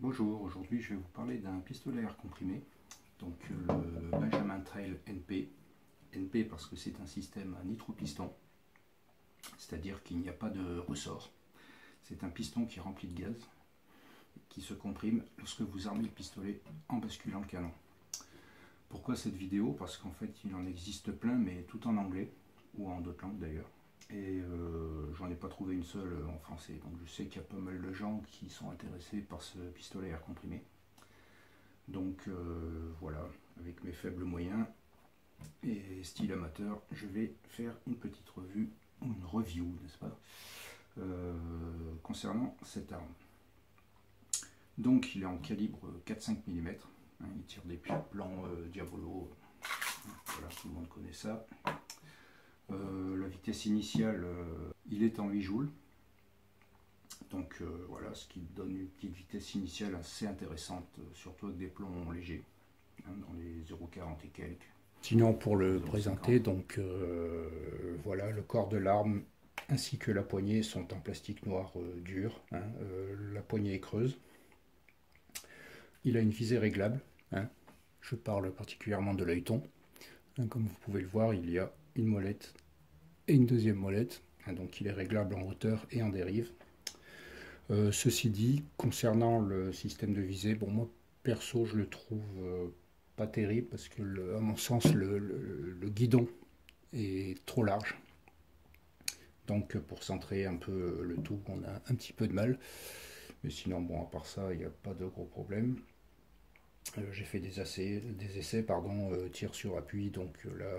Bonjour, aujourd'hui je vais vous parler d'un pistolet à air comprimé, donc le Benjamin Trail NP. NP parce que c'est un système à nitropiston, c'est-à-dire qu'il n'y a pas de ressort. C'est un piston qui est rempli de gaz, qui se comprime lorsque vous armez le pistolet en basculant le canon. Pourquoi cette vidéo? Parce qu'en fait il en existe plein, mais tout en anglais, ou en d'autres langues d'ailleurs. Et j'en ai pas trouvé une seule en français, donc je sais qu'il y a pas mal de gens qui sont intéressés par ce pistolet à air comprimé. Donc voilà, avec mes faibles moyens et style amateur, je vais faire une petite revue, ou une review, n'est-ce pas, concernant cette arme. Donc il est en calibre 4-5 mm, hein, il tire des plans Diavolo, voilà, tout le monde connaît ça. La vitesse initiale, il est en 8 joules. Donc voilà, ce qui donne une petite vitesse initiale assez intéressante, surtout avec des plombs légers, hein, dans les 0,40 et quelques. Sinon, pour le 0,50. présenter, donc voilà, le corps de l'arme ainsi que la poignée sont en plastique noir dur. Hein, la poignée est creuse. Il a une visée réglable. Hein, je parle particulièrement de l'œilleton. Hein, comme vous pouvez le voir, il y a une molette et une deuxième molette. Hein, donc il est réglable en hauteur et en dérive. Ceci dit, concernant le système de visée, bon, moi perso je le trouve pas terrible parce que à mon sens le guidon est trop large. Donc pour centrer un peu le tout, on a un petit peu de mal. Mais sinon, bon, à part ça, il n'y a pas de gros problème. J'ai fait des essais, tir sur appui, donc là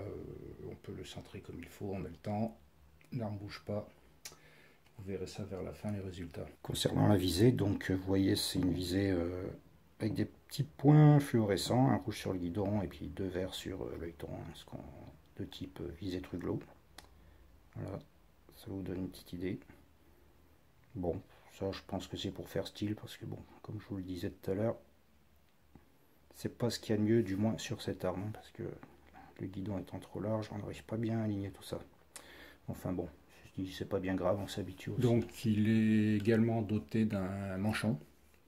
on peut le centrer comme il faut, on a le temps, l'arme ne bouge pas. Vous verrez ça vers la fin, les résultats. Concernant la visée, donc vous voyez, c'est une visée avec des petits points fluorescents, un rouge sur le guidon et puis deux verts sur l'œilleton, hein, de type visée Truglo. Voilà, ça vous donne une petite idée. Bon, ça je pense que c'est pour faire style, parce que bon, comme je vous le disais tout à l'heure, c'est pas ce qu'il y a de mieux, du moins sur cette arme, hein, parce que le guidon étant trop large, on n'arrive pas bien à aligner tout ça. Enfin bon, c'est pas bien grave, on s'habitue aussi. Donc il est également doté d'un manchon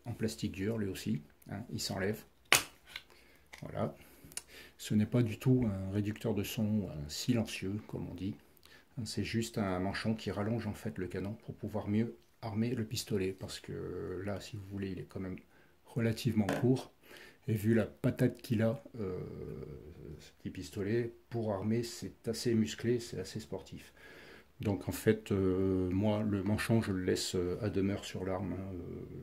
en plastique dur, lui aussi. Hein, il s'enlève. Voilà. Ce n'est pas du tout un réducteur de son silencieux, comme on dit. C'est juste un manchon qui rallonge en fait le canon pour pouvoir mieux armer le pistolet. Parce que là, si vous voulez, il est quand même relativement court. Et vu la patate qu'il a, ce petit pistolet, pour armer, c'est assez musclé, c'est assez sportif. Donc en fait, moi, le manchon, je le laisse à demeure sur l'arme. Hein,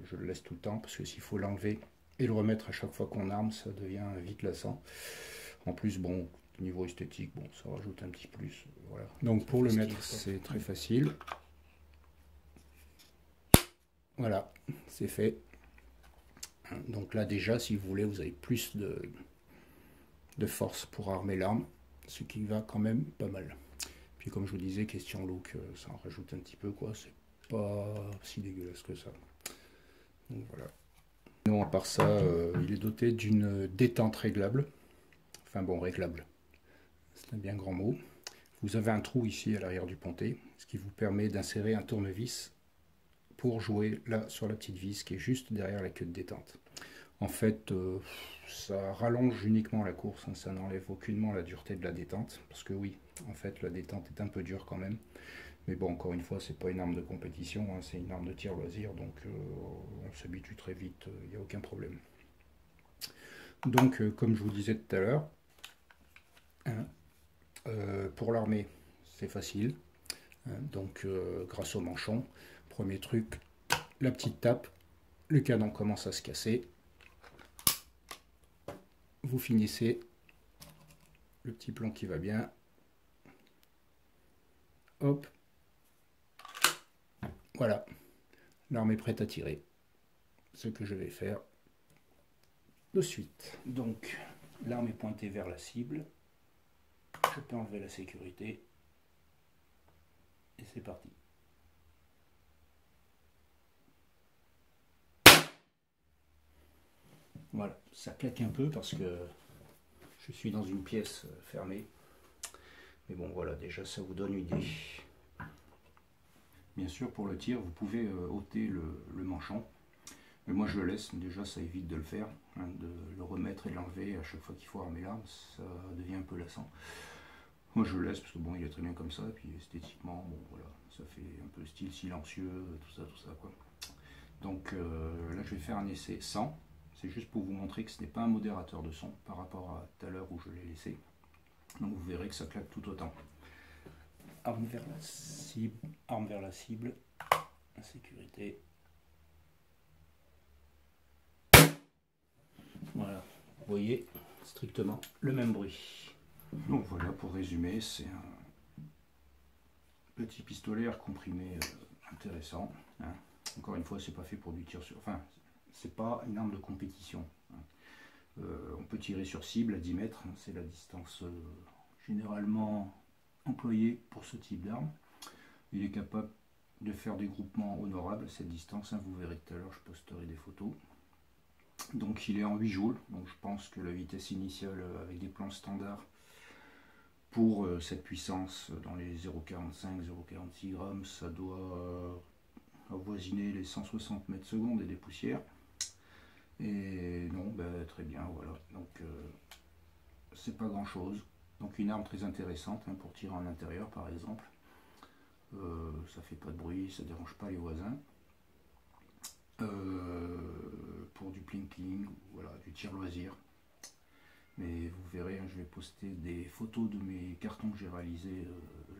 je le laisse tout le temps, parce que s'il faut l'enlever et le remettre à chaque fois qu'on arme, ça devient vite lassant. En plus, bon, niveau esthétique, bon, ça rajoute un petit plus. Voilà. Donc pour le mettre, c'est très facile. Voilà, c'est fait. Donc là déjà, si vous voulez, vous avez plus de force pour armer l'arme, ce qui va quand même pas mal. Puis comme je vous disais, question look, ça en rajoute un petit peu, quoi. C'est pas si dégueulasse que ça. Donc voilà. Non, à part ça, il est doté d'une détente réglable. Enfin bon, réglable. C'est un bien grand mot. Vous avez un trou ici à l'arrière du pontet, ce qui vous permet d'insérer un tournevis pour jouer là sur la petite vis qui est juste derrière la queue de détente. En fait, ça rallonge uniquement la course, hein, ça n'enlève aucunement la dureté de la détente, parce que oui, en fait, la détente est un peu dure quand même. Mais bon, encore une fois, c'est pas une arme de compétition, hein, c'est une arme de tir loisir, donc on s'habitue très vite, il n'y a aucun problème. Donc, comme je vous disais tout à l'heure, hein, pour l'armée, c'est facile. Hein, donc, grâce au manchon, premier truc, la petite tape, le canon commence à se casser. Vous finissez le petit plomb qui va bien. Hop. Voilà. L'arme est prête à tirer. Ce que je vais faire de suite. Donc, l'arme est pointée vers la cible. Je peux enlever la sécurité. Et c'est parti. Voilà, ça claque un peu parce que je suis dans une pièce fermée. Mais bon, voilà, déjà ça vous donne une idée. Bien sûr, pour le tir, vous pouvez ôter le manchon. Mais moi je le laisse, déjà ça évite de le faire, hein, de le remettre et de l'enlever à chaque fois qu'il faut armer l'arme, ça devient un peu lassant. Moi je le laisse parce que bon, il est très bien comme ça, et puis esthétiquement, bon voilà, ça fait un peu style silencieux, tout ça quoi. Donc là je vais faire un essai sans, c'est juste pour vous montrer que ce n'est pas un modérateur de son par rapport à tout à l'heure où je l'ai laissé. Donc vous verrez que ça claque tout autant. Arme vers la cible, sécurité. Voilà, vous voyez strictement le même bruit. Donc voilà, pour résumer, c'est un petit pistolet air comprimé intéressant. Hein. Encore une fois, c'est pas fait pour du tir sur... Enfin, c'est pas une arme de compétition. Hein. On peut tirer sur cible à 10 mètres, hein, c'est la distance généralement employée pour ce type d'arme. Il est capable de faire des groupements honorables à cette distance, hein, vous verrez tout à l'heure, je posterai des photos. Donc il est en 8 joules, donc je pense que la vitesse initiale avec des plans standards pour cette puissance dans les 0,45, 0,46 grammes, ça doit avoisiner les 160 mètres secondes et des poussières. Et non, ben, très bien, voilà, donc c'est pas grand chose. Donc une arme très intéressante hein, pour tirer en intérieur par exemple. Ça fait pas de bruit, ça dérange pas les voisins. Pour du plinking, voilà, du tir loisir. Mais vous verrez, hein, je vais poster des photos de mes cartons que j'ai réalisés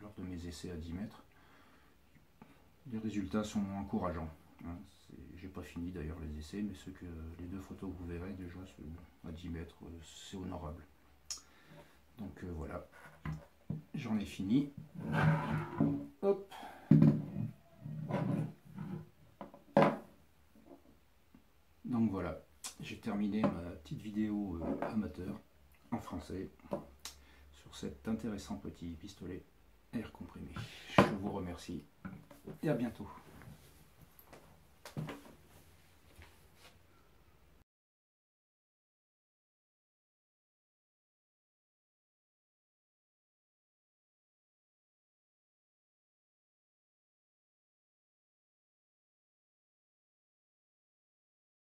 lors de mes essais à 10 mètres. Les résultats sont encourageants. Hein. J'ai pas fini d'ailleurs les essais, mais les deux photos que vous verrez déjà à 10 mètres, c'est honorable. Donc voilà, j'en ai fini. Hop. Donc voilà, j'ai terminé ma petite vidéo amateur en français sur cet intéressant petit pistolet air comprimé. Je vous remercie et à bientôt.